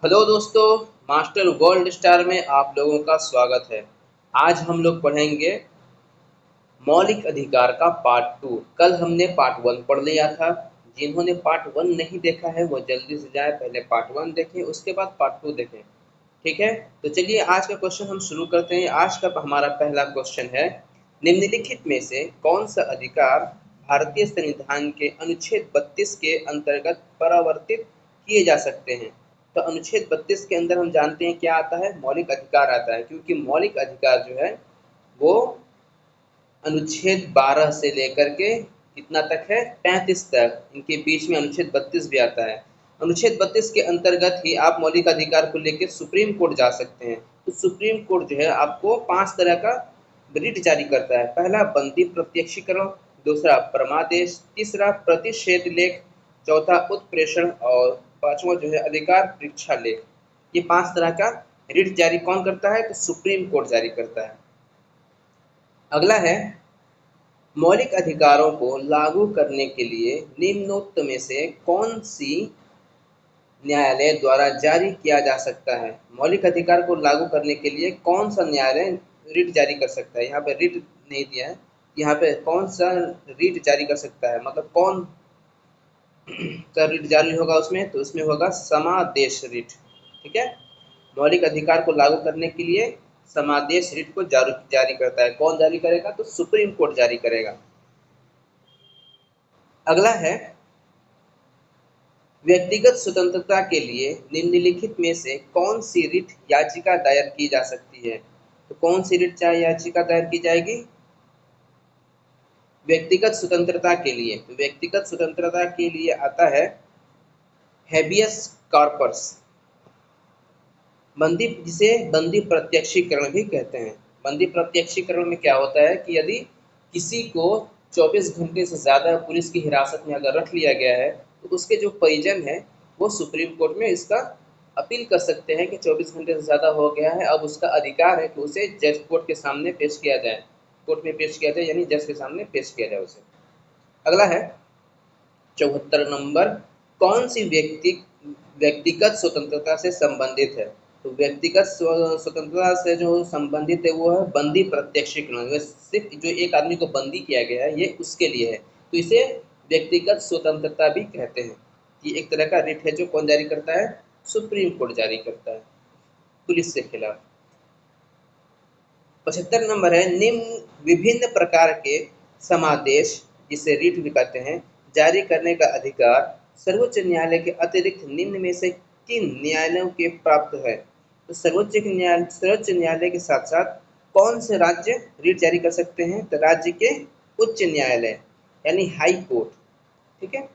Hello दोस्तों, master gold star में आप लोगों का स्वागत है। आज हम लोग पढ़ेंगे मौलिक अधिकार का पार्ट टू। कल हमने पार्ट वन पढ़ लिया था। जिन्होंने पार्ट वन नहीं देखा है वो जल्दी से जाए, पहले पार्ट वन देखें, उसके बाद पार्ट टू देखें। ठीक है, तो चलिए आज का क्वेश्चन हम शुरू करते हैं। आज का हमारा पहला क्वेश्चन है, निम्नलिखित में से कौन सा अधिकार भारतीय संविधान के अनुच्छेद 32 के अंतर्गत परावर्तित किए जा सकते हैं। तो अनुच्छेद 32 के अंदर हम जानते हैं क्या आता है, मौलिक अधिकार आता है, क्योंकि मौलिक अधिकार जो है वो अनुच्छेद 12 से लेकर के कितना तक है, 35 तक, इनके बीच में अनुच्छेद 32 भी आता है। अनुच्छेद 32 के अंतर्गत ही आप मौलिक अधिकार को लेकर सुप्रीम कोर्ट जा सकते हैं। तो सुप्रीम कोर्ट जो है आपको 5 तरह का रिट जारी करता है। पहला बंदी प्रत्यक्षीकरण, दूसरा परमादेश, तीसरा प्रतिषेध लेख, चौथा उत्प्रेषण और पांचवा जो है अधिकार परीक्षा लेख। ये 5 तरह का रिट जारी कौन करता है, तो सुप्रीम कोर्ट जारी करता है। अगला है, मौलिक अधिकारों को लागू करने के लिए निम्नोक्त में से कौन सी न्यायालय द्वारा जारी किया जा सकता है। मौलिक अधिकार को लागू करने के लिए कौन सा न्यायालय रिट जारी कर सकता है। यहाँ पे रिट नहीं दिया है, यहाँ पे कौन सा रिट जारी कर सकता है, मतलब कौन सा रिट जारी होगा उसमें, तो उसमें होगा समादेश रिट। ठीक है, मौलिक अधिकार को लागू करने के लिए समादेश रिट को जारी करता है। कौन जारी करेगा, तो सुप्रीम कोर्ट जारी करेगा। अगला है, व्यक्तिगत स्वतंत्रता के लिए निम्नलिखित में से कौन सी रिट याचिका दायर की जा सकती है। तो कौन सी रिट याचिका दायर की जाएगी, व्यक्तिगत स्वतंत्रता के लिए। तो व्यक्तिगत स्वतंत्रता के लिए आता है हेबियस कॉर्पस, बंदी, जिसे बंदी प्रत्यक्षीकरण भी कहते हैं। बंदी प्रत्यक्षीकरण में क्या होता है कि यदि किसी को 24 घंटे से ज़्यादा पुलिस की हिरासत में अगर रख लिया गया है, तो उसके जो परिजन है वो सुप्रीम कोर्ट में इसका अपील कर सकते हैं कि 24 घंटे से ज़्यादा हो गया है, अब उसका अधिकार है कि उसे जज कोर्ट के सामने पेश किया जाए, कोर्ट में पेश किया जाए, यानी जज के सामने पेश किया जाए उसे। अगला है 74 नंबर, कौन सी व्यक्तिगत स्वतंत्रता से संबंधित है। तो व्यक्तिगत स्वतंत्रता से जो संबंधित है वो है बंदी प्रत्यक्षीकरण। सिर्फ जो एक आदमी को बंदी किया गया है ये उसके लिए है, तो इसे व्यक्तिगत स्वतंत्रता भी कहते हैं। ये एक तरह का रिट है जो कौन जारी करता है, सुप्रीम कोर्ट जारी करता है पुलिस के खिलाफ। 75 नंबर है, निम्न विभिन्न प्रकार के समादेश, जिसे रिट भी कहते हैं, जारी करने का अधिकार सर्वोच्च न्यायालय के अतिरिक्त निम्न में से किन न्यायालयों के प्राप्त है। तो सर्वोच्च न्यायालय के साथ साथ कौन से राज्य रिट जारी कर सकते हैं, तो राज्य के उच्च न्यायालय यानी हाई कोर्ट। ठीक है,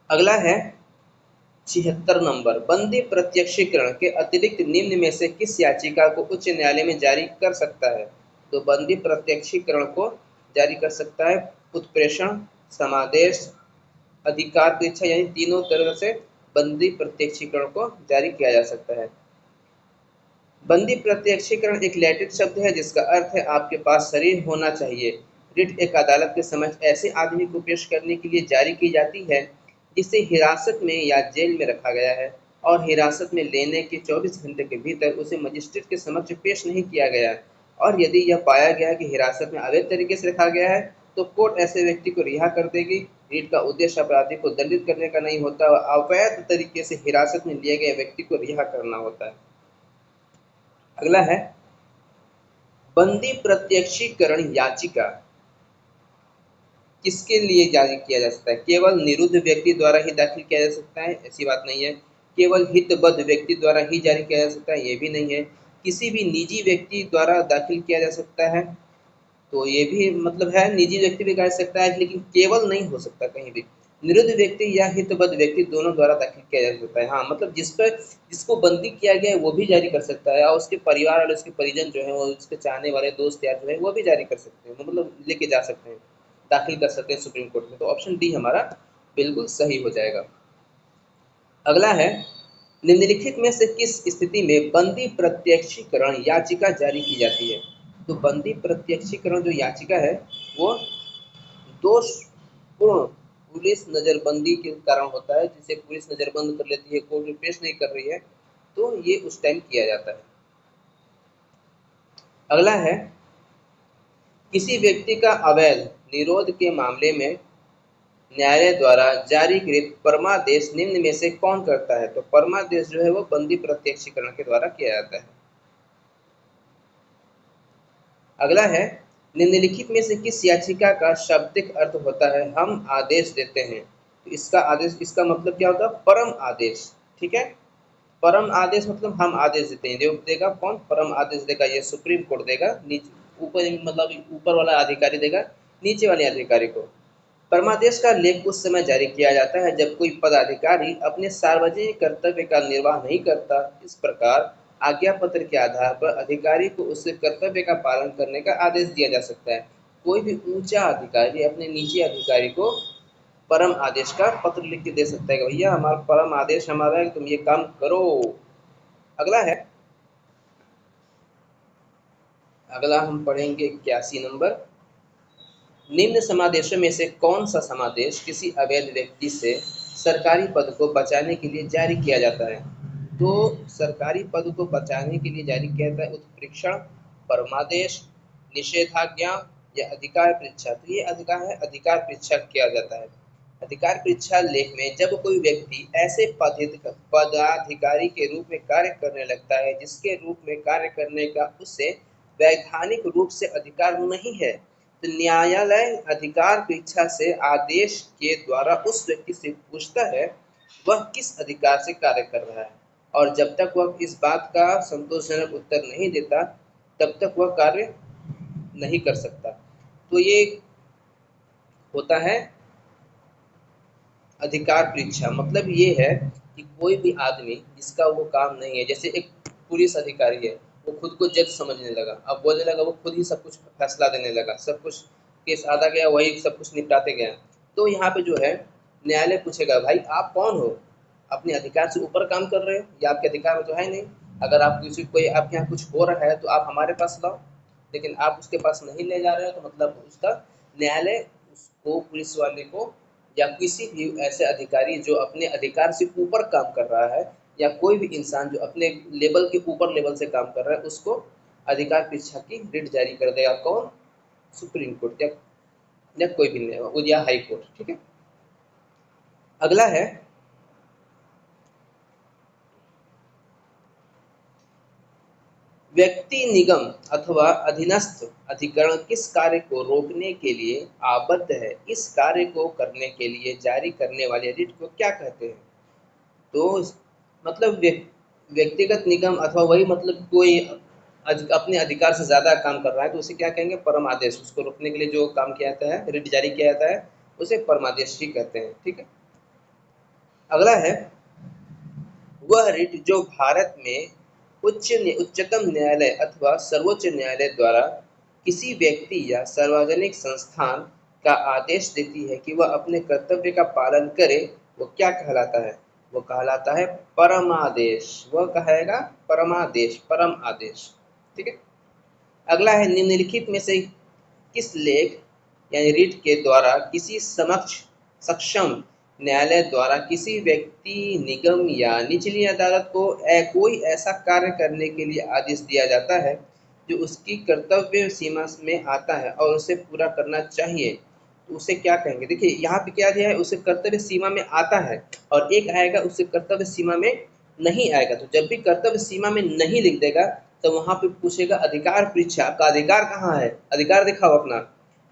अगला है 76 नंबर, बंदी प्रत्यक्षीकरण के अतिरिक्त निम्न में से किस याचिका को उच्च न्यायालय में जारी कर सकता है। तो बंदी प्रत्यक्षीकरण को जारी कर सकता है उत्प्रेषण, समादेश, अधिकार की इच्छा, यानी तीनों तरह से बंदी प्रत्यक्षीकरण को जारी किया जा सकता है। बंदी प्रत्यक्षीकरण एक लैटिन शब्द है जिसका अर्थ है आपके पास शरीर होना चाहिए। रिट एक अदालत के समक्ष ऐसे आदमी को पेश करने के लिए जारी की जाती है जिसे हिरासत में या जेल में रखा गया है और हिरासत में लेने के 24 घंटे के भीतर उसे मजिस्ट्रेट के समक्ष पेश नहीं किया गया, और यदि यह पाया गया कि हिरासत में अवैध तरीके से रखा गया है तो कोर्ट ऐसे व्यक्ति को रिहा कर देगी। रिट का उद्देश्य अपराधी को दंडित करने का नहीं होता, अवैध तरीके से हिरासत में लिए गए व्यक्ति को रिहा करना होता है। अगला है, बंदी प्रत्यक्षीकरण याचिका किसके लिए जारी किया जा सकता है। केवल निरुद्ध व्यक्ति द्वारा ही दाखिल किया जा सकता है, ऐसी बात नहीं है। केवल हितबद्ध व्यक्ति द्वारा ही जारी किया जा सकता है, ये भी नहीं है। किसी भी निजी व्यक्ति द्वारा दाखिल किया जा सकता है, तो ये भी मतलब है निजी व्यक्ति भी कर सकता है, लेकिन केवल नहीं हो सकता कहीं भी। निरुद्ध व्यक्ति या हितबद्ध व्यक्ति दोनों द्वारा दाखिल किया जा सकता है। हाँ, मतलब जिसको बंदी किया गया है वो भी जारी कर सकता है, और उसके परिवार और उसके परिजन जो है वो उसके चाहने वाले दोस्त यार जो है वो भी जारी कर सकते हैं, मतलब लेके जा सकते हैं, दाखिल कर सकते हैं सुप्रीम कोर्ट में। तो ऑप्शन डी हमारा बिल्कुल सही हो जाएगा। अगला है, निम्नलिखित में से किस स्थिति में बंदी प्रत्यक्षीकरण याचिका जारी की जाती है। तो बंदी प्रत्यक्षीकरण जो याचिका है वो दोषपूर्ण पुलिस नज़रबंदी के कारण होता है, जिसे पुलिस नज़रबंद कर लेती है, कोर्ट रिप्रेस नहीं कर रही है, तो ये उस टाइम किया जाता है। अगला है, किसी व्यक्ति का अवैध निरोध के मामले में न्यायालय द्वारा जारी कृत परमादेश निम्न में से कौन करता है? तो परमादेश जो है वो बंदी प्रत्यक्षीकरण के द्वारा किया जाता है। अगला है, निम्नलिखित में से किस याचिका का शाब्दिक अर्थ होता है हम आदेश देते हैं? तो इसका आदेश, इसका मतलब क्या होगा? परम आदेश। ठीक है, परम आदेश मतलब हम आदेश देते हैं। जो देगा कौन? परम आदेश देगा, ये सुप्रीम कोर्ट देगा, नीचे ऊपर मतलब ऊपर वाला अधिकारी देगा नीचे वाले अधिकारी को। परमादेश का लेख उस समय जारी किया जाता है जब कोई पदाधिकारी अपने सार्वजनिक कर्तव्य का निर्वाह नहीं करता। इस प्रकार आज्ञा पत्र के आधार पर अधिकारी को उसके कर्तव्य का पालन करने का आदेश दिया जा सकता है। कोई भी ऊंचा अधिकारी अपने नीचे अधिकारी को परम आदेश का पत्र लिख के दे सकता है कि भैया हमारा परम आदेश हमारा है, तुम ये काम करो। अगला है, अगला हम पढ़ेंगे 81 नंबर। निम्न समादेशों में से कौन सा समादेश किसी अवैध व्यक्ति से सरकारी पद को बचाने के लिए जारी किया जाता है? तो सरकारी पद को बचाने के लिए जारी किया जाता है उत्प्रेक्षण, परमादेश, निषेधाज्ञा या अधिकार परीक्षा। तो ये अधिकार है, अधिकार परीक्षा किया जाता है। अधिकार परीक्षा लेख में जब कोई व्यक्ति ऐसे पदाधिकारी के रूप में कार्य करने लगता है जिसके रूप में कार्य करने का उससे वैधानिक रूप से अधिकार नहीं है, तो न्यायालय अधिकार परीक्षा से आदेश के द्वारा उस व्यक्ति से पूछता है वह किस अधिकार से कार्य कर रहा है, और जब तक वह इस बात का संतोषजनक उत्तर नहीं देता तब तक वह कार्य नहीं कर सकता। तो ये होता है अधिकार परीक्षा। मतलब ये है कि कोई भी आदमी जिसका वो काम नहीं है, जैसे एक पुलिस अधिकारी है, वो खुद को जज समझने लगा, अब बोलने लगा वो खुद ही सब कुछ फैसला देने लगा, सब कुछ केस आधा गया वही सब कुछ निपटाते गया। तो यहाँ पे जो है न्यायालय पूछेगा भाई आप कौन हो? अपने अधिकार से ऊपर काम कर रहे हो, या आपके अधिकार में तो है नहीं। अगर आप किसी कोई आपके यहाँ कुछ हो रहा है तो आप हमारे पास लाओ, लेकिन आप उसके पास नहीं ले जा रहे हो, तो मतलब उसका न्यायालय उसको, पुलिस वाले को या किसी भी ऐसे अधिकारी जो अपने अधिकार से ऊपर काम कर रहा है, या कोई भी इंसान जो अपने लेवल के ऊपर लेवल से काम कर रहा है, उसको अधिकार परीक्षा की रिट जारी कर देगा। कौन? सुप्रीम कोर्ट या कोई भी नहीं, या हाई कोर्ट। ठीक है, अगला है, व्यक्ति, निगम अथवा अधीनस्थ अधिकरण किस कार्य को रोकने के लिए आबद्ध है? इस कार्य को करने के लिए जारी करने वाले रिट को क्या कहते हैं? तो मतलब व्यक्तिगत निगम अथवा वही मतलब कोई अपने अधिकार से ज़्यादा काम कर रहा है तो उसे क्या कहेंगे? परम आदेश। उसको रोकने के लिए जो काम किया जाता है, रिट जारी किया जाता है, उसे परमादेश ही कहते हैं। ठीक है, अगला है, वह रिट जो भारत में उच्चतम न्यायालय अथवा सर्वोच्च न्यायालय द्वारा किसी व्यक्ति या सार्वजनिक संस्थान का आदेश देती है कि वह अपने कर्तव्य का पालन करे, वो क्या कहलाता है? वो कहलाता है परमादेश। वह कहेगा परमादेश, परम आदेश। ठीक है, अगला है, निम्नलिखित में से किस लेख यानी रिट के द्वारा किसी सक्षम न्यायालय द्वारा किसी व्यक्ति, निगम या निचली अदालत को कोई ऐसा कार्य करने के लिए आदेश दिया जाता है जो उसकी कर्तव्य सीमा में आता है और उसे पूरा करना चाहिए, तो उसे क्या कहेंगे? देखिए यहाँ पे क्या दिया है, उसे कर्तव्य सीमा में आता है, और एक आएगा उसे कर्तव्य सीमा में नहीं आएगा। तो जब भी कर्तव्य सीमा में नहीं लिख देगा तो वहाँ पे पूछेगा अधिकार परीक्षा, आपका अधिकार कहाँ है, अधिकार दिखाओ अपना।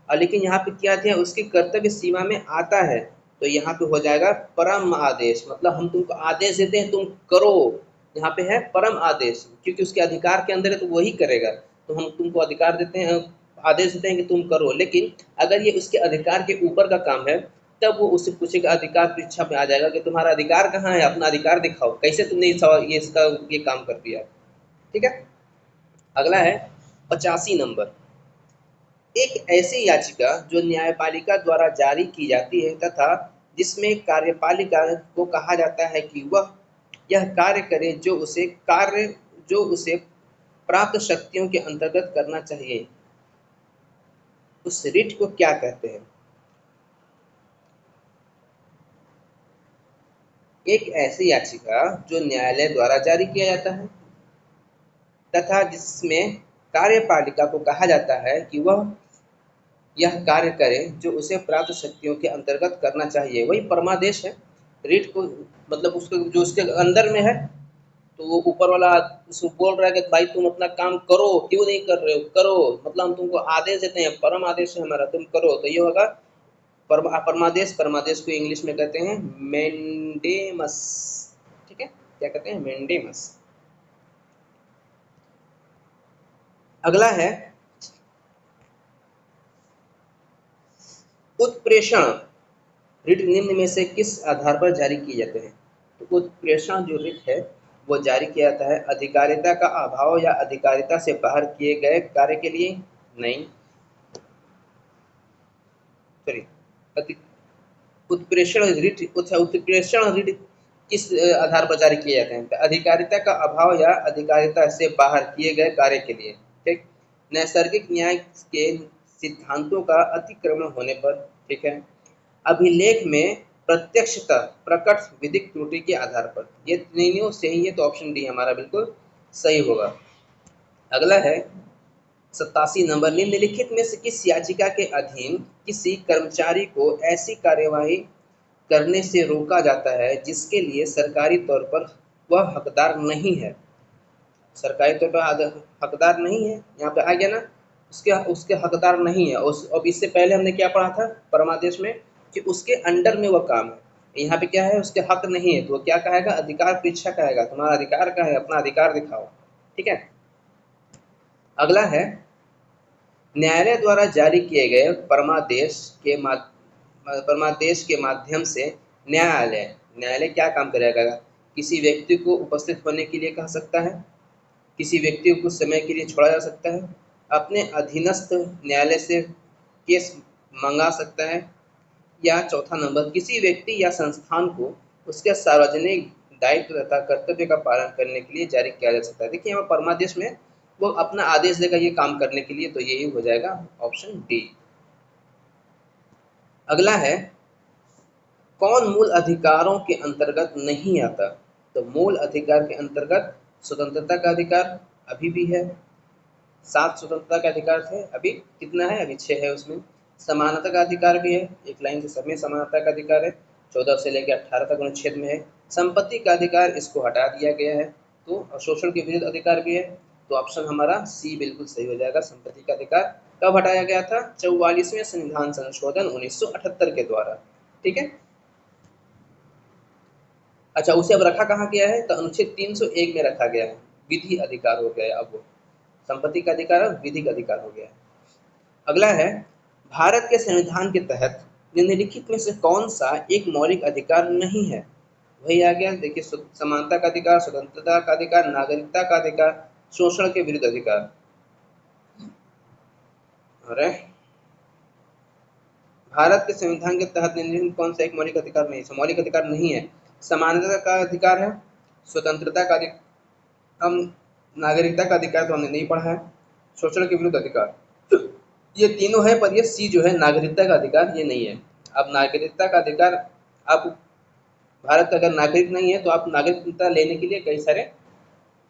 और लेकिन यहाँ पे क्या दिया, उसकी कर्तव्य सीमा में आता है, तो यहाँ पे हो जाएगा परम आदेश। मतलब हम तुमको आदेश देते हैं तुम करो, यहाँ पे है परम आदेश, क्योंकि उसके अधिकार के अंदर है तो वही करेगा। तो हम तुमको अधिकार देते हैं, आदेश देते हैं कि तुम करो, लेकिन अगर ये उसके अधिकार के ऊपर का काम है तब वो उससे पूछेगा, अधिकार परीक्षा में आ जाएगा कि तुम्हारा अधिकार कहाँ है, अपना अधिकार दिखाओ, कैसे तुमने ये काम कर दिया। ठीक है, अगला है 85 नंबर। एक ऐसी याचिका जो न्यायपालिका द्वारा जारी की जाती है तथा जिसमें कार्यपालिका को कहा जाता है कि वह यह कार्य जो उसे प्राप्त शक्तियों के अंतर्गत करना चाहिए, उस रिट को क्या कहते हैं? एक ऐसी याचिका जो न्यायालय द्वारा जारी किया जाता है तथा जिसमें कार्यपालिका को कहा जाता है कि वह यह कार्य करे जो उसे प्राप्त शक्तियों के अंतर्गत करना चाहिए, वही परमादेश है। रीट को मतलब उसके जो उसके अंदर में है, तो वो ऊपर वाला उसको बोल रहा है कि भाई तुम अपना काम करो, क्यों नहीं कर रहे हो, करो, मतलब हम तुमको आदेश देते हैं, परम आदेश है हमारा, तुम करो, तो ये होगा परमादेश। परमादेश को इंग्लिश में कहते हैं मेंडेमस। ठीक है, क्या कहते हैं, मेंडेमस। अगला है उत्प्रेषण। रिट निम्न में से किस आधार पर जारी किए जाते हैं? तो उत्प्रेषण जो रिट है वो जारी किया जाता है अधिकारिता का अभाव या अधिकारिता से बाहर किए गए कार्य के लिए। नहीं, सॉरी, उत्प्रेषण रिट उत्प्रेषण रिट किस आधार पर जारी किए जाते हैं? तो अधिकारिता का अभाव या अधिकारिता से बाहर किए गए कार्य के लिए। ठीक, नैसर्गिक न्याय के सिद्धांतों का अतिक्रमण होने पर, ठीक है, अभिलेख में प्रत्यक्षतः प्रकट विधिक त्रुटि के आधार पर। ये तीनों सही है, तो ऑप्शन डी हमारा बिल्कुल सही होगा। अगला है 87 नंबर, निम्नलिखित में से किस याचिका के अधीन किसी कर्मचारी को ऐसी कार्यवाही करने से रोका जाता है जिसके लिए सरकारी तौर पर वह हकदार नहीं है? सरकारी तौर पर हकदार नहीं है, यहाँ पे आ गया ना, उसके उसके हकदार नहीं है। अब इससे पहले हमने क्या पढ़ा था परमादेश में कि उसके अंडर में वह काम है। यहाँ पे क्या है, उसके हक नहीं है, तो वो क्या कहेगा, अधिकार परीक्षा कहेगा, तुम्हारा अधिकार क्या है, अपना अधिकार दिखाओ। ठीक है, अगला है न्यायालय द्वारा जारी किए गए परमादेश के माध्यम से न्यायालय न्यायालय क्या काम करेगा? किसी व्यक्ति को उपस्थित होने के लिए कह सकता है, किसी व्यक्ति को कुछ समय के लिए छोड़ा जा सकता है, अपने अधीनस्थ न्यायालय से केस मंगा सकता है, या चौथा नंबर, किसी व्यक्ति या संस्थान को उसके सार्वजनिक दायित्व तथा कर्तव्य का पालन करने के लिए जारी किया जा सकता है। देखिए यहाँ परमादेश में वो अपना आदेश देगा ये काम करने के लिए, तो यही हो जाएगा ऑप्शन डी। अगला है कौन मूल अधिकारों के अंतर्गत नहीं आता? तो मूल अधिकार के अंतर्गत स्वतंत्रता का अधिकार अभी भी है, 7 स्वतंत्रता के अधिकार थे, अभी कितना है, अभी 6 है उसमें। समानता का अधिकार भी है, एक लाइन से सब में समानता का अधिकार है, 14 से लेकर 18 तक अनुच्छेद में है। संपत्ति का अधिकार इसको हटा दिया गया है, तो शोषण के विरुद्ध अधिकार भी है, तो ऑप्शन हमारा सी बिल्कुल सही हो जाएगा। संपत्ति का अधिकार कब हटाया गया था? 44वें संविधान संशोधन 1978 के द्वारा। ठीक है, अच्छा, उसे अब रखा कहाँ गया है? तो अनुच्छेद 301 में रखा गया है, विधि अधिकार हो गया है, अब वो संपत्ति का अधिकार और विधिक अधिकार हो गया है। अगला है भारत के संविधान के तहत निम्नलिखित में से कौन सा एक मौलिक अधिकार नहीं है? वही आ गया, देखिए, समानता का अधिकार, स्वतंत्रता का अधिकार, नागरिकता का अधिकार, शोषण के विरुद्ध अधिकार। अरे, भारत के संविधान के तहत निम्नलिखित कौन सा एक मौलिक अधिकार नहीं है? मौलिक अधिकार नहीं है, समानता का अधिकार है, स्वतंत्रता का अधिकार, हम नागरिकता का अधिकार तो हमने नहीं पढ़ा है, शोषण के विरुद्ध अधिकार, ये तीनों है, पर ये सी जो है नागरिकता का अधिकार ये नहीं है। अब नागरिकता का अधिकार, आप भारत का अगर नागरिक नहीं है तो आप नागरिकता लेने के लिए कई सारे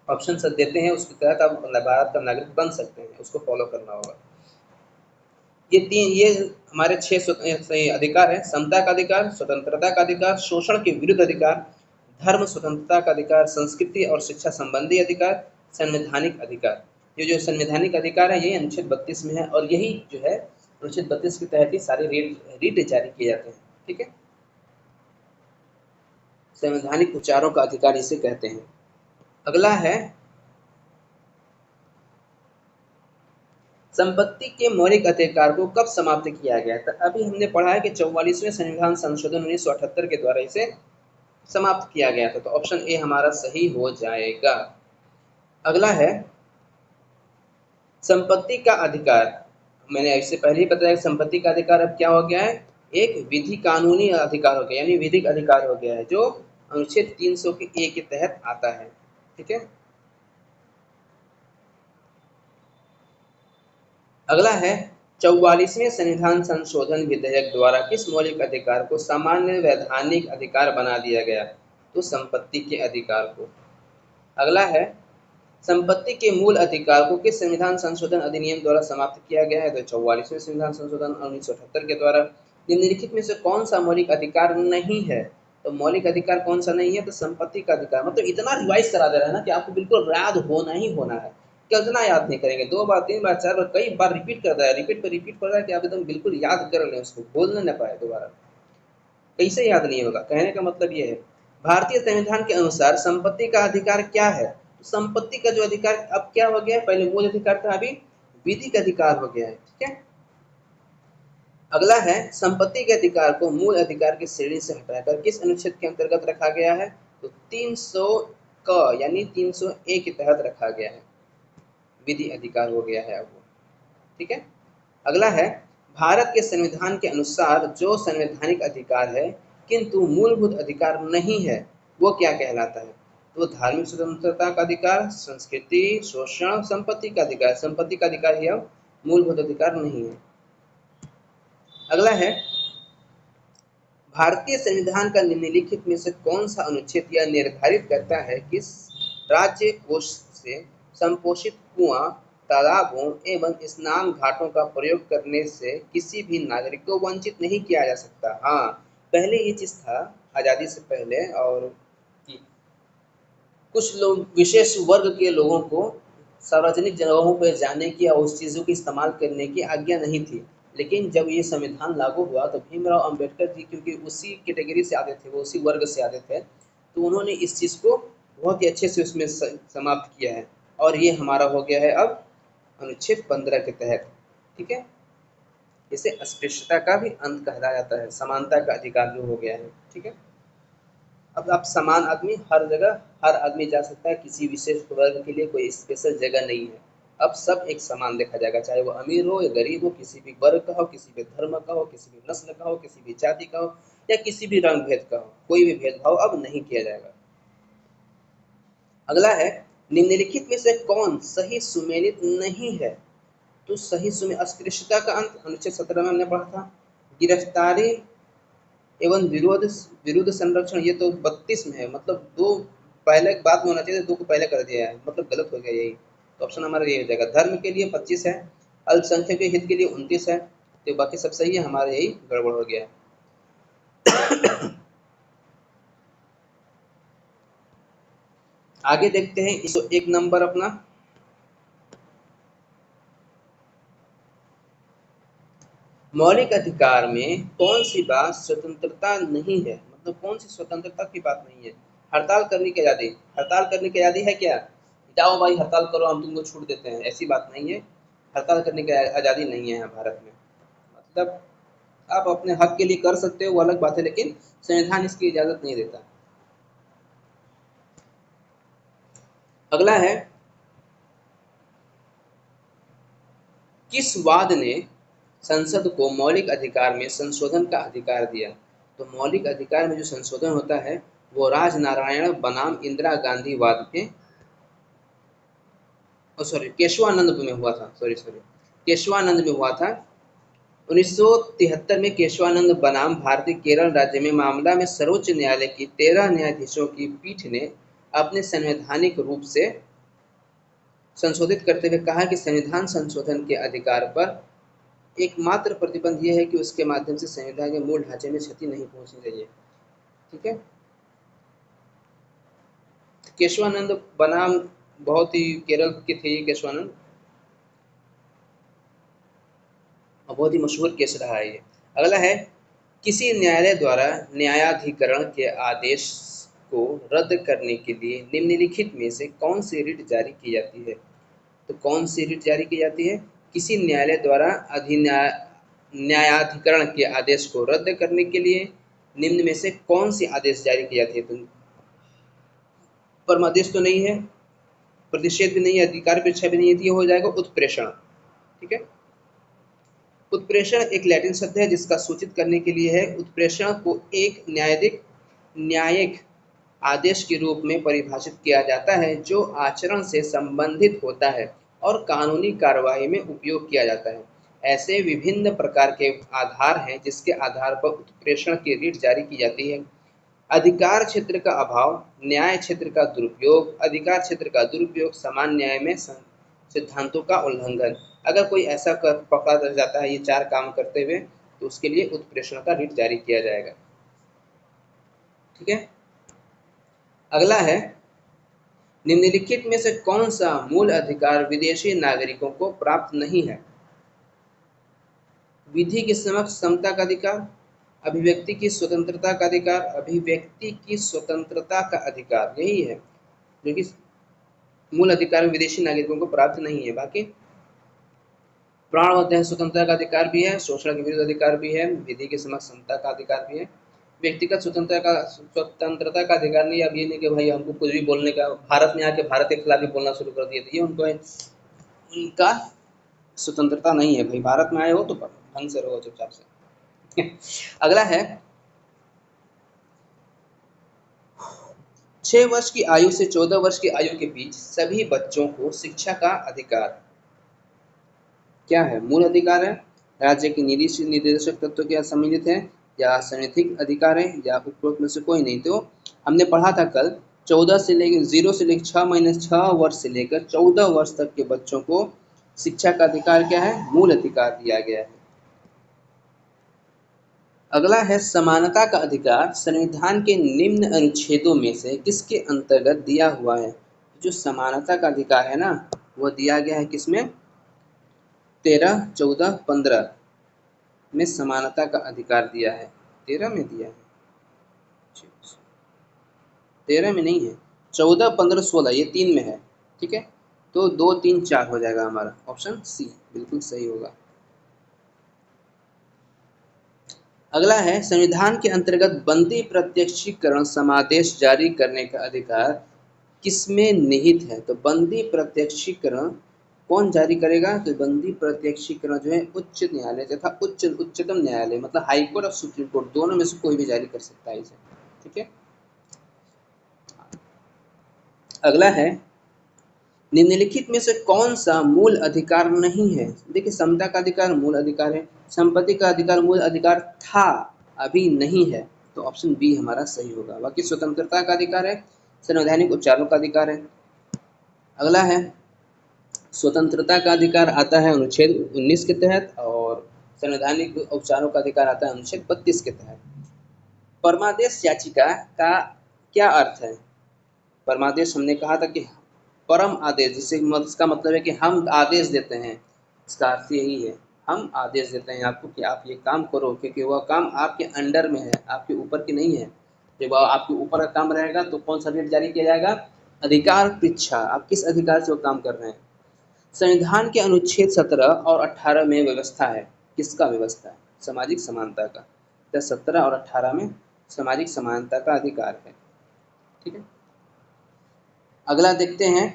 ऑप्शन देते हैं, उसके तहत आप भारत का नागरिक बन सकते हैं, उसको फॉलो करना होगा। ये हमारे 6 अधिकार है, समता का अधिकार, स्वतंत्रता का अधिकार, शोषण के विरुद्ध अधिकार, धर्म स्वतंत्रता का अधिकार, संस्कृति और शिक्षा संबंधी अधिकार, संवैधानिक अधिकार। ये जो संवैधानिक अधिकार है ये अनुच्छेद 32 में है, और यही जो है अनुच्छेद 32 के तहत ही सारे रीट जारी किए जाते हैं। ठीक है, संवैधानिक उपचारों का अधिकार इसे कहते हैं। अगला है संपत्ति के मौलिक अधिकार को कब समाप्त किया गया था? अभी हमने पढ़ा है कि 44वें संविधान संशोधन 1978 के द्वारा इसे समाप्त किया गया था, तो ऑप्शन ए हमारा सही हो जाएगा। अगला है संपत्ति का अधिकार। मैंने इससे पहले ही बताया कि संपत्ति का अधिकार अब क्या हो गया है, एक विधि कानूनी अधिकार हो गया, यानी विधिक अधिकार हो गया है, जो अनुच्छेद 300 के ए के तहत आता है। ठीक है, अगला है 44वें संविधान संशोधन विधेयक द्वारा किस मौलिक अधिकार को सामान्य वैधानिक अधिकार बना दिया गया? तो संपत्ति के अधिकार को। अगला है, संपत्ति के मूल अधिकार को किस संविधान संशोधन अधिनियम द्वारा समाप्त किया गया है? तो 44वें संविधान संशोधन 1978 के द्वारा। निम्नलिखित में से कौन सा मौलिक अधिकार नहीं है? तो मौलिक अधिकार कौन सा नहीं है? तो संपत्ति का अधिकार। मतलब इतना रिवाइज करा दे रहा है ना कि आपको बिल्कुल याद होना ही होना है। कितना याद नहीं करेंगे, 2 बार 3 बार 4 बार कई बार रिपीट कर रहा है, रिपीट पर रिपीट कर रहा है कि आप एकदम बिल्कुल याद कर लें, उसको बोलने न पाए दोबारा। कैसे याद नहीं होगा? कहने का मतलब ये है, भारतीय संविधान के अनुसार संपत्ति का अधिकार क्या है? तो संपत्ति का जो अधिकार अब क्या हो गया है? पहले मूल अधिकार था, अभी विधिक अधिकार हो गया है। ठीक है। अगला है, संपत्ति के अधिकार को मूल अधिकार की श्रेणी से हटाकर किस अनुच्छेद के अंतर्गत रखा गया है? तो 300 क यानी 301 के तहत रखा गया है। विधि अधिकार हो गया है अब वो। ठीक है। अगला है, भारत के संविधान के अनुसार जो संवैधानिक अधिकार है किंतु मूलभूत अधिकार नहीं है, वो क्या कहलाता है? तो धार्मिक स्वतंत्रता का अधिकार, संस्कृति, शोषण, संपत्ति का अधिकार। संपत्ति का अधिकार ही अब मूलभूत अधिकार नहीं है। अगला है, भारतीय संविधान का निम्नलिखित में से कौन सा अनुच्छेद यह निर्धारित करता है कि राज्य कोष से संपोषित कुआं, तालाबों एवं स्नान घाटों का प्रयोग करने से किसी भी नागरिक को वंचित नहीं किया जा सकता? हाँ, पहले ये चीज था आज़ादी से पहले, और कि कुछ लोग, विशेष वर्ग के लोगों को सार्वजनिक जगहों पर जाने की और उस चीज़ों की इस्तेमाल करने की आज्ञा नहीं थी। लेकिन जब ये संविधान लागू हुआ तो भीमराव अंबेडकर जी, क्योंकि उसी कैटेगरी से आते थे, वो उसी वर्ग से आते थे, तो उन्होंने इस चीज़ को बहुत ही अच्छे से उसमें समाप्त किया है, और ये हमारा हो गया है अब अनुच्छेद 15 के तहत। ठीक है। इसे अस्पृश्यता का भी अंत कहा जाता है, समानता का अधिकार जो हो गया है। ठीक है। अब आप समान आदमी हर जगह, हर आदमी जा सकता है, किसी विशेष वर्ग के लिए कोई स्पेशल जगह नहीं है। अब सब एक समान देखा जाएगा, चाहे वो अमीर हो या गरीब हो, किसी भी वर्ग का हो, किसी भी धर्म का हो, किसी भी नस्ल का हो, किसी भी जाति का हो, या किसी भी रंग भेद का हो, कोई भी भेदभाव अब नहीं किया जाएगा। अगला है, निम्नलिखित में से कौन सही सुमेलित नहीं है? तो सही सुमेलित, अस्पृश्यता का अंत अनुच्छेद 17 में हमने पढ़ा था। गिरफ्तारी एवं विरुद्ध संरक्षण, ये तो 32 में है, मतलब 2 पहले बाद में होना चाहिए, 2 को पहले कर दिया है, मतलब गलत हो गया यही। तो ऑप्शन हमारा ये हो जाएगा। धर्म के लिए 25 है, अल्पसंख्यक के हित के लिए 29 है, तो बाकी सब सही है, हमारा यही गड़बड़ हो गया है। आगे देखते हैं 101 नंबर अपना। मौलिक अधिकार में कौन सी बात स्वतंत्रता नहीं है? मतलब कौन सी स्वतंत्रता की बात नहीं है? हड़ताल करने की आज़ादी। हड़ताल करने की आज़ादी है क्या? जाओ भाई हड़ताल करो, हम तुमको छूट देते हैं, ऐसी बात नहीं है। हड़ताल करने की आज़ादी नहीं है यहाँ भारत में। मतलब आप अपने हक के लिए कर सकते हो, वो अलग बात है, लेकिन संविधान इसकी इजाज़त नहीं देता। अगला है, किस वाद ने संसद को मौलिक अधिकार में संशोधन का अधिकार दिया? तो मौलिक अधिकार में जो संशोधन होता है वो राजनारायण बनाम इंदिरा गांधी वाद के, केशवानंद में हुआ था, केशवानंद में हुआ था। 1973 में केशवानंद बनाम भारतीय केरल राज्य में मामला में सर्वोच्च न्यायालय की 13 न्यायाधीशों की पीठ ने अपने संवैधानिक रूप से संशोधित करते हुए कहा कि संविधान संशोधन के अधिकार पर एकमात्र प्रतिबंध यह है कि उसके माध्यम से संविधान के मूल ढांचे में क्षति नहीं पहुंचनी चाहिए। ठीक है। केशवानंद बनाम, बहुत ही केरल के थे ये केशवानंद, और बहुत ही मशहूर केस रहा है ये। अगला है, किसी न्यायालय द्वारा न्यायाधिकरण के आदेश को रद्द करने के लिए निम्नलिखित में से कौन सी रिट जारी की जाती है? तो कौन सी रिट जारी की जाती है? किसी न्यायालय द्वारा न्यायाधिकरण के आदेश को रद्द करने के लिए निम्न में से कौन सी आदेश जारी की जाती है? तो परमादेश तो नहीं है, प्रतिषेध भी नहीं है, अधिकार परीक्षा भी नहीं है, ये हो जाएगा उत्प्रेषण। ठीक है। उत्प्रेषण एक लैटिन शब्द है जिसका सूचित करने के लिए है। उत्प्रेषण को एक न्यायिक आदेश के रूप में परिभाषित किया जाता है जो आचरण से संबंधित होता है और कानूनी कार्यवाही में उपयोग किया जाता है। ऐसे विभिन्न प्रकार के आधार हैं जिसके आधार पर उत्प्रेषण की रिट जारी की जाती है। अधिकार क्षेत्र का अभाव, न्याय क्षेत्र का दुरुपयोग, अधिकार क्षेत्र का दुरुपयोग, समान न्याय में सिद्धांतों का उल्लंघन। अगर कोई ऐसा कर पकड़ा जाता है ये चार काम करते हुए तो उसके लिए उत्प्रेषण का रिट जारी किया जाएगा। ठीक है, अगला है निम्नलिखित में से कौन सा मूल अधिकार विदेशी नागरिकों को प्राप्त नहीं है? विधि के समक्ष समता का अधिकार, अभिव्यक्ति की स्वतंत्रता का अधिकार, अभिव्यक्ति की स्वतंत्रता का अधिकार, यही है जो कि मूल अधिकार विदेशी नागरिकों को प्राप्त नहीं है। बाकी प्राण व देह स्वतंत्रता का अधिकार भी है, शोषण के विरुद्ध अधिकार भी है, विधि के समक्ष समता का अधिकार भी है, व्यक्तिगत स्वतंत्रता का अधिकार नहीं। अब ये नहीं कि भाई हमको कुछ भी बोलने का, भारत में आके भारत के खिलाफ ही बोलना शुरू कर दिए तो ये उनको उनका स्वतंत्रता नहीं है। भाई भारत में आए हो तो ढंग से रहो चुपचाप से। अगला है 6 वर्ष की आयु से 14 वर्ष की आयु के बीच सभी बच्चों को शिक्षा का अधिकार क्या है? मूल अधिकार है, राज्य के निर्देशक तत्व के सम्मिलित है, या संवैधानिक अधिकार है, या उपरोक्त में से कोई नहीं। तो हमने पढ़ा था कल 14 से लेकर 0 से लेकर 6 महीने 6 वर्ष से लेकर 14 वर्ष तक के बच्चों को शिक्षा का अधिकार क्या है? मूल अधिकार दिया गया है। अगला है समानता का अधिकार संविधान के निम्न अनुच्छेदों में से किसके अंतर्गत दिया हुआ है? जो समानता का अधिकार है ना वो दिया गया है किसमें? 13, 14, 15 में समानता का अधिकार दिया है। 13 में दिया है, 13 में नहीं है, 14, 15, 16 ये 3 में है। ठीक है, तो 2, 3, 4 हो जाएगा हमारा, ऑप्शन सी बिल्कुल सही होगा। अगला है संविधान के अंतर्गत बंदी प्रत्यक्षीकरण समादेश जारी करने का अधिकार किसमें निहित है? तो बंदी प्रत्यक्षीकरण कौन जारी करेगा? तो बंदी प्रत्यक्षीकरण जो है उच्च न्यायालय तथा उच्चतम न्यायालय मतलब हाई कोर्ट और सुप्रीम कोर्ट दोनों में से कोई भी जारी कर सकता है इसे। ठीक है, अगला है निम्नलिखित में से कौन सा मूल अधिकार नहीं है? देखिए समता का अधिकार मूल अधिकार है, संपत्ति का अधिकार मूल अधिकार था अभी नहीं है, तो ऑप्शन बी हमारा सही होगा। बाकी स्वतंत्रता का अधिकार है, संवैधानिक उपचारों का अधिकार है। अगला है स्वतंत्रता का अधिकार आता है अनुच्छेद 19 के तहत और संवैधानिक उपचारों का अधिकार आता है अनुच्छेद 32 के तहत। परमादेश याचिका का क्या अर्थ है? परमादेश हमने कहा था कि परम आदेश, जिससे इसका मतलब है कि हम आदेश देते हैं, इसका अर्थ यही है हम आदेश देते हैं आपको कि आप ये काम करो, क्योंकि वह काम आपके अंडर में है, आपके ऊपर की नहीं है। जब आपके ऊपर का काम रहेगा तो कौन सा रेट जारी किया जाएगा? अधिकार पृच्छा, आप किस अधिकार से वो काम कर रहे हैं। संविधान के अनुच्छेद 17 और 18 में व्यवस्था है, किसका व्यवस्था है? सामाजिक समानता का। तो 17 और 18 में सामाजिक समानता का अधिकार है। ठीक है, अगला देखते हैं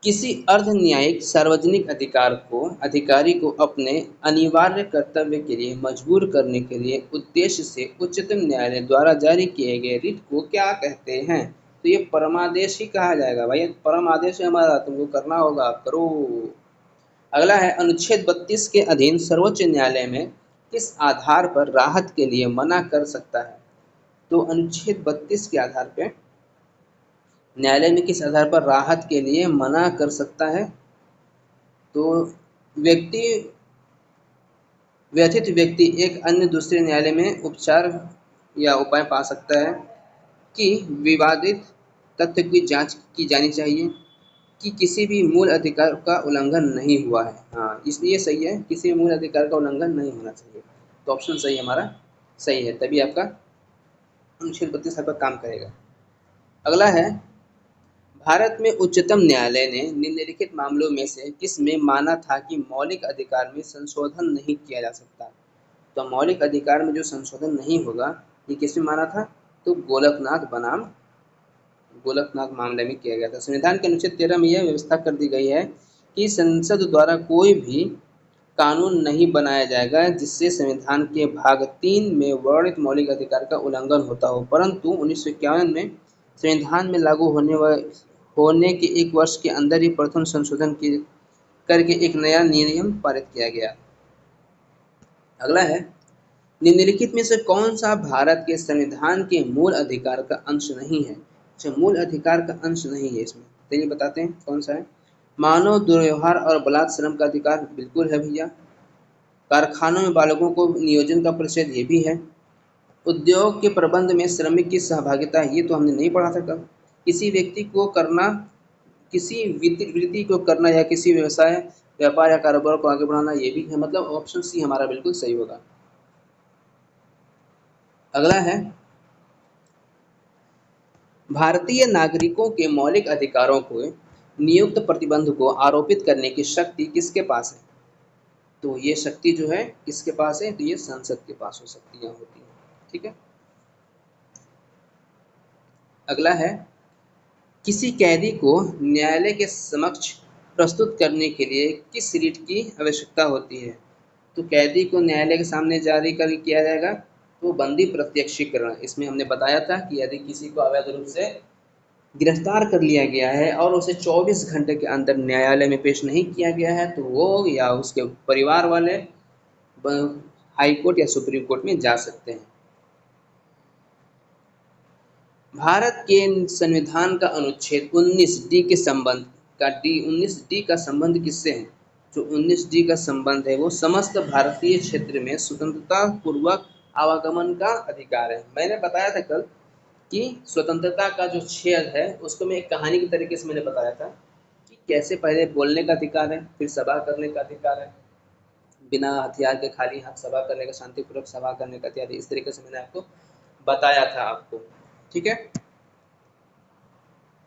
किसी अर्ध न्यायिक सार्वजनिक अधिकारी को अपने अनिवार्य कर्तव्य के लिए मजबूर करने के लिए उद्देश्य से उच्चतम न्यायालय द्वारा जारी किए गए रिट को क्या कहते हैं? तो ये परमादेश ही कहा जाएगा। भाई परम आदेश है हमारा, तुमको करना होगा, करो। अगला है अनुच्छेद 32 के अधीन सर्वोच्च न्यायालय में किस आधार पर राहत के लिए मना कर सकता है? तो अनुच्छेद 32 के आधार पर न्यायालय में किस आधार पर राहत के लिए मना कर सकता है? तो व्यथित व्यक्ति एक अन्य दूसरे न्यायालय में उपचार या उपाय पा सकता है कि विवादित तथ्य की जांच की जानी चाहिए कि किसी भी मूल अधिकार का उल्लंघन नहीं हुआ है। हाँ, इसलिए सही है, किसी भी मूल अधिकार का उल्लंघन नहीं होना चाहिए। तो ऑप्शन सही हमारा सही है, तभी आपका अनुच्छेद 32 आपका काम करेगा। अगला है भारत में उच्चतम न्यायालय ने निम्नलिखित मामलों में से किस में माना था कि मौलिक अधिकार में संशोधन नहीं किया जा सकता? तो मौलिक अधिकार में जो संशोधन नहीं होगा ये किस में माना था? तो गोलकनाथ बनाम गोलकनाथ मामले में किया गया था। संविधान के अनुच्छेद 13 में यह व्यवस्था कर दी गई है कि संसद द्वारा कोई भी कानून नहीं बनाया जाएगा जिससे संविधान के भाग 3 में वर्णित मौलिक अधिकार का उल्लंघन होता हो, परंतु 1951 में संविधान में लागू होने के 1 वर्ष के अंदर ही प्रथम संशोधन करके एक नया नियम पारित किया गया। अगला है, निम्नलिखित में से कौन सा भारत के संविधान के मूल अधिकार का अंश नहीं है? अच्छा, मूल अधिकार का अंश नहीं है इसमें, चलिए बताते हैं कौन सा है। मानव दुर्व्यवहार और बलात् श्रम का अधिकार बिल्कुल है भैया। कारखानों में बालकों को नियोजन का प्रतिषेध, ये भी है। उद्योग के प्रबंध में श्रमिक की सहभागिता, ये तो हमने नहीं पढ़ा था कल। किसी व्यक्ति को करना, किसी वृत्ति को करना या किसी व्यवसाय, व्यापार या कारोबार को आगे बढ़ाना, ये भी है। मतलब ऑप्शन सी हमारा बिल्कुल सही होगा। अगला है, भारतीय नागरिकों के मौलिक अधिकारों को नियुक्त प्रतिबंध को आरोपित करने की शक्ति किसके पास है? तो ये शक्ति जो है किसके पास है? तो ये संसद के पास हो शक्तियां होती हैं। ठीक है। अगला है, किसी कैदी को न्यायालय के समक्ष प्रस्तुत करने के लिए किस रीट की आवश्यकता होती है? तो कैदी को न्यायालय के सामने जारी कर किया जाएगा तो बंदी प्रत्यक्षीकरण। इसमें हमने बताया था कि यदि किसी को अवैध रूप से गिरफ्तार कर लिया गया है और उसे 24 घंटे के अंदर न्यायालय में पेश नहीं किया गया है तो वो या उसके परिवार वाले हाई कोर्ट या सुप्रीम कोर्ट में जा सकते हैं। भारत के संविधान का अनुच्छेद 19 डी के संबंध का 19 डी का संबंध किससे है? जो 19 डी का संबंध है वो समस्त भारतीय क्षेत्र में स्वतंत्रता पूर्वक आवागमन का अधिकार है। मैंने बताया था कल कि स्वतंत्रता का जो छेद है उसको मैं एक कहानी की तरीके से मैंने बताया था कि कैसे पहले बोलने का अधिकार है, फिर सभा करने का अधिकार है, बिना हथियार के खाली हाथ सभा करने का, शांतिपूर्वक सभा करने का इत्यादि। इस तरीके से मैंने आपको बताया था आपको। ठीक है,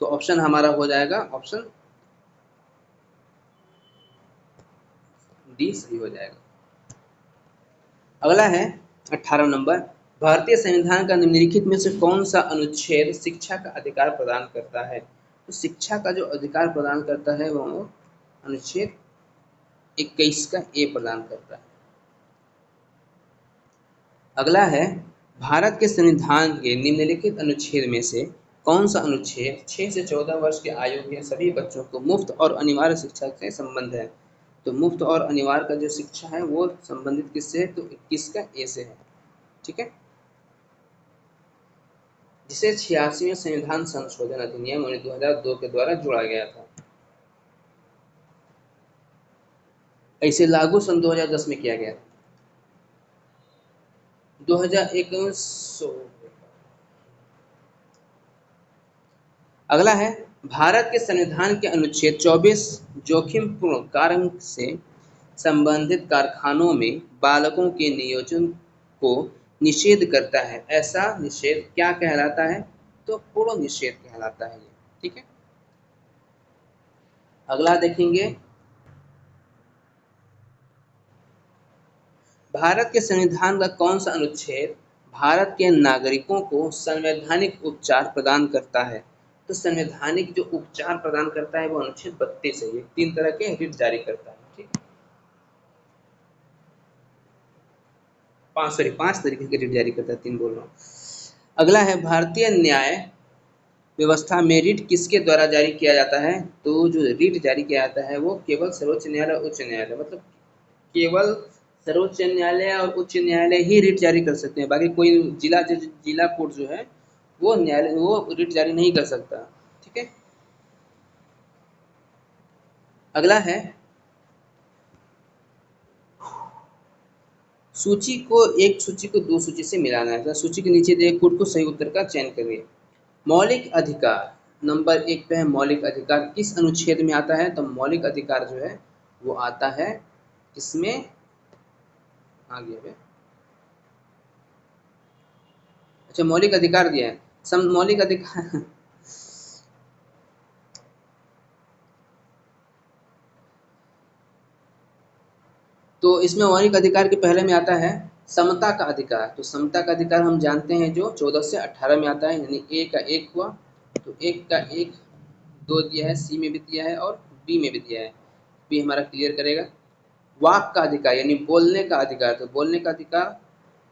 तो ऑप्शन हमारा हो जाएगा ऑप्शन डी सही हो जाएगा। अगला है 18 नंबर, भारतीय संविधान का निम्नलिखित में से कौन सा अनुच्छेद शिक्षा का अधिकार प्रदान करता है? तो शिक्षा का जो अधिकार प्रदान करता है वो अनुच्छेद 21 का ए प्रदान करता है। अगला है, भारत के संविधान के निम्नलिखित अनुच्छेद में से कौन सा अनुच्छेद 6 से 14 वर्ष के आयु के सभी बच्चों को मुफ्त और अनिवार्य शिक्षा से संबंध है? तो मुफ्त और अनिवार्य का जो शिक्षा है वो संबंधित किससे है? तो 21 का ए से है। ठीक है, जिसे 86वें संविधान संशोधन अधिनियम 2002 के द्वारा जोड़ा गया था। इसे लागू सन 2010 में किया गया था। 2021। अगला है, भारत के संविधान के अनुच्छेद 24 जोखिमपूर्ण कार्य से संबंधित कारखानों में बालकों के नियोजन को निषेध करता है। ऐसा निषेध क्या कहलाता है? तो पूर्ण निषेध कहलाता है ये। ठीक है, अगला देखेंगे, भारत के संविधान का कौन सा अनुच्छेद भारत के नागरिकों को संवैधानिक उपचार प्रदान करता है? तो संवैधानिक जो उपचार प्रदान करता है वो अनुच्छेद 32 है। ये 3 तरह के रिट जारी करता है। ठीक, 5 तरीके के रिट जारी करता है, 3 बोल रहा हूँ। अगला है, भारतीय न्याय व्यवस्था में रिट किसके द्वारा जारी किया जाता है? तो जो रिट जारी किया जाता है वो केवल सर्वोच्च न्यायालय, उच्च न्यायालय, मतलब केवल सर्वोच्च न्यायालय और उच्च न्यायालय ही रिट जारी कर सकते हैं। बाकी कोई जिला जज, जिला कोर्ट जो है वो न्यायालय वो रिट जारी नहीं कर सकता। ठीक है, अगला है, सूची को एक सूची को दो सूची से मिलाना है। तो सूची के नीचे दिए कोड को सही उत्तर का चयन करिए। मौलिक अधिकार नंबर 1 पे है, मौलिक अधिकार किस अनुच्छेद में आता है? तो मौलिक अधिकार जो है वो आता है इसमें, आ गया है। अच्छा, मौलिक अधिकार दिया है, मौलिक अधिकार तो इसमें मौलिक अधिकार के पहले में आता है समता का अधिकार। तो समता का अधिकार हम जानते हैं जो 14 से 18 में आता है, यानी ए का 1 हुआ, तो 1 का 1 2 दिया है, सी में भी दिया है और बी में भी दिया है। बी हमारा क्लियर करेगा। वाक का अधिकार यानी बोलने का अधिकार, तो बोलने का अधिकार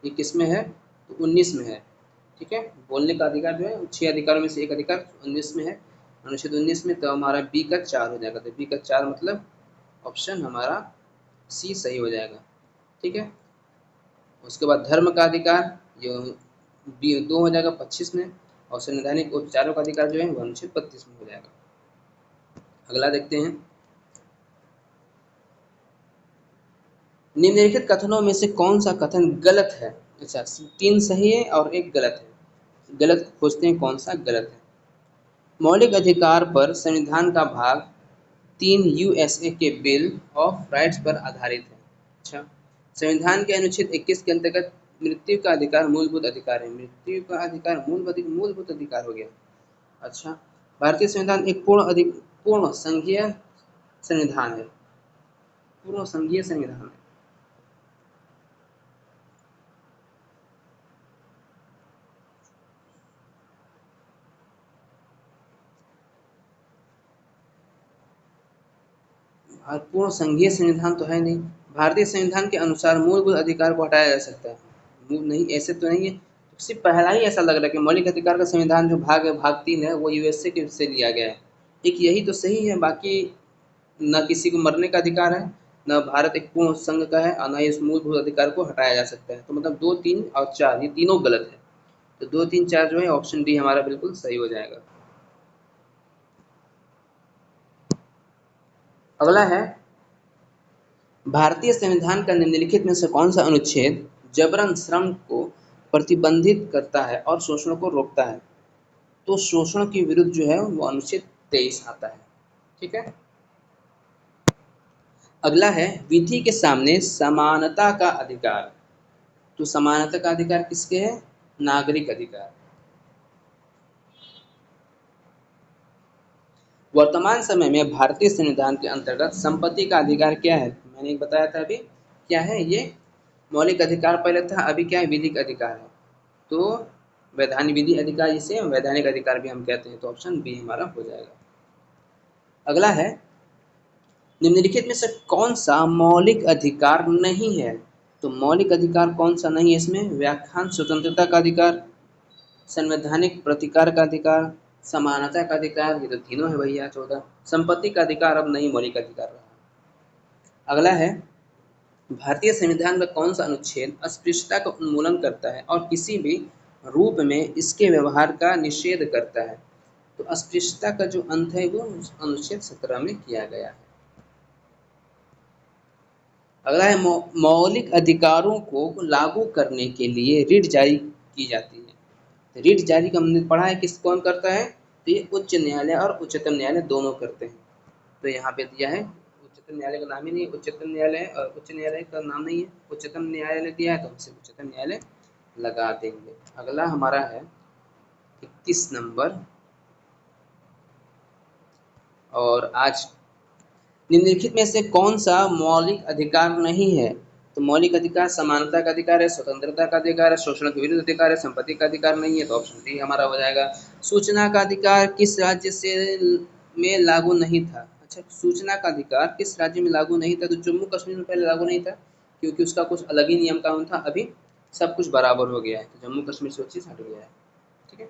ये किस में है? तो 19 में है। ठीक है, बोलने का अधिकार जो है 6 अधिकारों में से एक अधिकार 19 में है, अनुच्छेद 19 में। तो हमारा बी का 4 हो जाएगा। तो बी का 4 मतलब ऑप्शन हमारा सी सही हो जाएगा। ठीक है, उसके बाद धर्म का अधिकार, ये 2 हो जाएगा 25 में, और संवैधानिक उपचारों का अधिकार जो है वो अनुच्छेद 32 में हो जाएगा। अगला देखते हैं, निम्नलिखित कथनों में से कौन सा कथन गलत है? अच्छा, 3 सही है और 1 गलत है। गलत खोजते हैं, कौन सा गलत है। मौलिक अधिकार पर संविधान का भाग 3 यूएसए के बिल ऑफ राइट्स पर आधारित है। अच्छा, संविधान के अनुच्छेद 21 के अंतर्गत मृत्यु का अधिकार मूलभूत अधिकार है। मृत्यु का अधिकार मूलभूत अधिकार हो गया। अच्छा, भारतीय संविधान एक पूर्ण संघीय संविधान है। पूर्ण संघीय संविधान है। और पूर्ण संघीय संविधान तो है नहीं। भारतीय संविधान के अनुसार मूलभूत अधिकार को हटाया जा सकता है। नहीं, ऐसे तो नहीं है। सिर्फ पहला ही ऐसा लग रहा है कि मौलिक अधिकार का संविधान जो भाग है, भाग 3 है, वो यूएसए के से लिया गया है। एक यही तो सही है, बाकी न किसी को मरने का अधिकार है, न भारत एक पूर्ण संघ का है, और न इस मूलभूत अधिकार को हटाया जा सकता है। तो मतलब 2, 3 और 4 ये तीनों गलत है। तो 2, 3, 4 जो है ऑप्शन डी हमारा बिल्कुल सही हो जाएगा। अगला है, भारतीय संविधान का निम्नलिखित में से कौन सा अनुच्छेद जबरन श्रम को प्रतिबंधित करता है और शोषण को रोकता है? तो शोषण के विरुद्ध जो है वो अनुच्छेद 23 आता है। ठीक है। अगला है, विधि के सामने समानता का अधिकार। तो समानता का अधिकार किसके है? नागरिक अधिकार। वर्तमान समय में भारतीय संविधान के अंतर्गत संपत्ति का अधिकार क्या है? मैंने बताया था अभी, क्या है ये? मौलिक अधिकार पहले था, अभी क्या है? विधिक अधिकार है। तो वैधानिक विधि अधिकार, जिसे वैधानिक अधिकार भी हम कहते हैं। तो ऑप्शन बी हमारा हो जाएगा। अगला है, निम्नलिखित में से कौन सा मौलिक अधिकार नहीं है? तो मौलिक अधिकार कौन सा नहीं है इसमें? व्याख्यान स्वतंत्रता का अधिकार, संवैधानिक प्रतिकार का अधिकार, समानता का अधिकार, ये तो तीनों है भैया। 14 संपत्ति का अधिकार अब नहीं मौलिक अधिकार रहा। अगला है, भारतीय संविधान का कौन सा अनुच्छेद अस्पृश्यता का उन्मूलन करता है और किसी भी रूप में इसके व्यवहार का निषेध करता है? तो अस्पृश्यता का जो अंत है वो अनुच्छेद 17 में किया गया है। अगला है, मौलिक अधिकारों को लागू करने के लिए रिट जारी की जाती है। तो रिट जारी का हमने पढ़ा है, कौन करता है? तो ये उच्च न्यायालय और उच्चतम न्यायालय दोनों करते हैं। तो यहाँ पे दिया है, उच्चतम न्यायालय का नाम ही नहीं, उच्चतम न्यायालय और उच्च न्यायालय का नाम नहीं है, उच्चतम न्यायालय दिया है तो हमसे उच्चतम न्यायालय लगा देंगे। अगला हमारा है 21 नंबर, और आज निम्नलिखित में से कौन सा मौलिक अधिकार नहीं है? तो मौलिक अधिकार समानता का अधिकार है, स्वतंत्रता का अधिकार है, शोषण के विरुद्ध अधिकार है, संपत्ति का अधिकार नहीं है। तो ऑप्शन डी हमारा हो जाएगा। सूचना का अधिकार किस राज्य से में लागू नहीं था? अच्छा, सूचना का अधिकार किस राज्य में लागू नहीं था? तो जम्मू कश्मीर में पहले लागू नहीं था, क्योंकि उसका कुछ अलग ही नियम कानून था। अभी सब कुछ बराबर हो गया है, तो जम्मू कश्मीर से चीज हट गया है। ठीक है।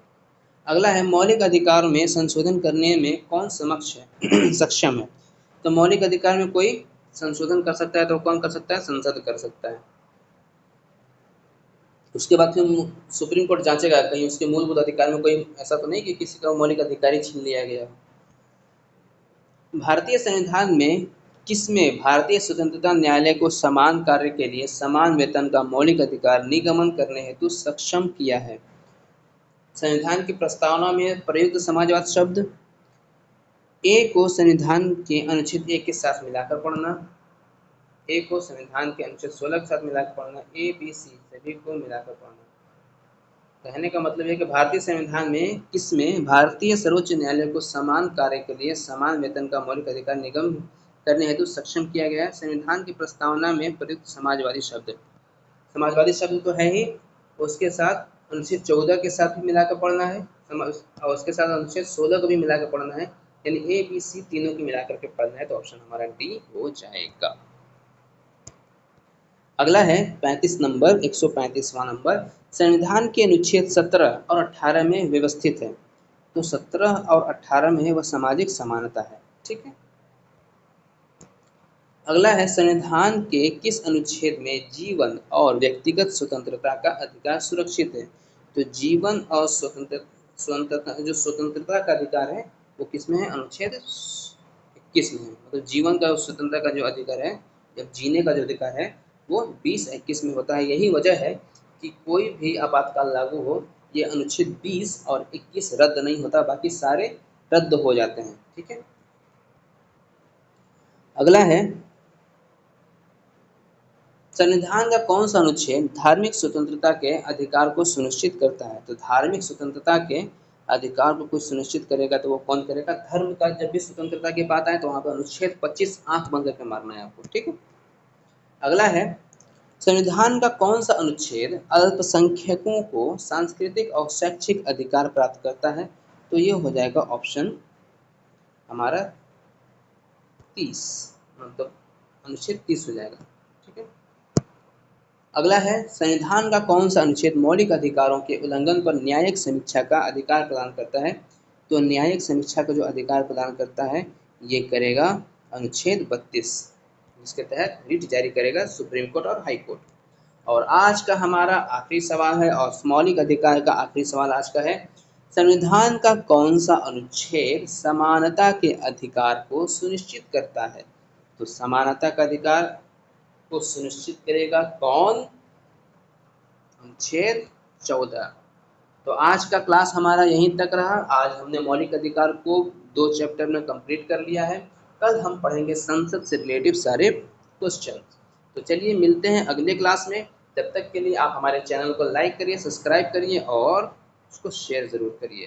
अगला है, मौलिक अधिकार में संशोधन करने में कौन सक्षम है? तो मौलिक अधिकार में कोई संशोधन कर सकता है, तो कौन कर सकता है? संसद कर सकता है। उसके बाद फिर सुप्रीम कोर्ट जांचेगा कहीं उसके मूलभूत अधिकार में कोई ऐसा तो नहीं कि किसी का मौलिक अधिकार ही छीन लिया गया। भारतीय संविधान में किसमें भारतीय स्वतंत्रता न्यायालय को समान कार्य के लिए समान वेतन का मौलिक अधिकार निगमन करने हेतु सक्षम किया है? संविधान की प्रस्तावना में प्रयुक्त समाजवाद शब्द ए को संविधान के अनुच्छेद 1 के साथ मिलाकर पढ़ना, ए को संविधान के अनुच्छेद 16 के साथ मिलाकर पढ़ना, ए बी सी सभी को मिलाकर पढ़ना। कहने का मतलब है कि भारतीय संविधान में किसमें भारतीय सर्वोच्च न्यायालय को समान कार्य के लिए समान वेतन का मौलिक अधिकार निगम करने हेतु सक्षम किया गया है? संविधान की प्रस्तावना में प्रयुक्त समाजवादी शब्द, समाजवादी शब्द तो है ही, उसके साथ अनुच्छेद 14 के साथ भी मिलाकर पढ़ना है, और उसके साथ अनुच्छेद 16 को भी मिलाकर पढ़ना है, यानी ए बी सी तीनों की मिलाकर के पढ़ना है। तो ऑप्शन हमारा डी हो जाएगा। अगला है 35 नंबर, 135वां नंबर, संविधान के अनुच्छेद 17 और 18 में व्यवस्थित है। तो 17 और 18 में है वह सामाजिक समानता है। ठीक है। अगला है संविधान के किस अनुच्छेद में जीवन और व्यक्तिगत स्वतंत्रता का अधिकार सुरक्षित है। तो जीवन और स्वतंत्रता जो स्वतंत्रता का अधिकार है वो किस में है, अनुच्छेद 21 में है। मतलब जीवन का स्वतंत्रता का जो अधिकार है, जब जीने का जो अधिकार है वो 20-21 में होता है। यही वजह है कि कोई भी आपातकाल लागू हो, ये अनुच्छेद 20 और 21 रद्द नहीं होता, बाकी सारे रद्द हो जाते हैं। ठीक है, अगला है संविधान का कौन सा अनुच्छेद धार्मिक स्वतंत्रता के अधिकार को सुनिश्चित करता है। तो धार्मिक स्वतंत्रता के अधिकार को कोई सुनिश्चित करेगा तो वो कौन करेगा, धर्म का जब भी स्वतंत्रता की बात आए तो वहां पर अनुच्छेद 25 आंख बंद करके मारना है आपको। ठीक है, अगला है संविधान का कौन सा अनुच्छेद अल्पसंख्यकों को सांस्कृतिक और शैक्षिक अधिकार प्राप्त करता है। तो ये हो जाएगा ऑप्शन हमारा 30, मतलब अनुच्छेद 30 हो जाएगा। ठीक है, अगला है संविधान का कौन सा अनुच्छेद मौलिक अधिकारों के उल्लंघन पर न्यायिक समीक्षा का अधिकार प्रदान करता है। तो न्यायिक समीक्षा का जो अधिकार प्रदान करता है ये करेगा अनुच्छेद 32, जिसके तहत रिट जारी करेगा सुप्रीम कोर्ट और हाई कोर्ट। और आज का हमारा आखिरी सवाल है, और मौलिक अधिकार का आखिरी सवाल आज का है, संविधान का कौन सा अनुच्छेद समानता के अधिकार को सुनिश्चित करता है। तो समानता का अधिकार को सुनिश्चित करेगा कौन, अनुच्छेद 14। तो आज का क्लास हमारा यहीं तक रहा। आज हमने मौलिक अधिकार को 2 चैप्टर में कंप्लीट कर लिया है। कल हम पढ़ेंगे संसद से रिलेटिव सारे क्वेश्चन। तो चलिए मिलते हैं अगले क्लास में। तब तक के लिए आप हमारे चैनल को लाइक करिए, सब्सक्राइब करिए और उसको शेयर ज़रूर करिए।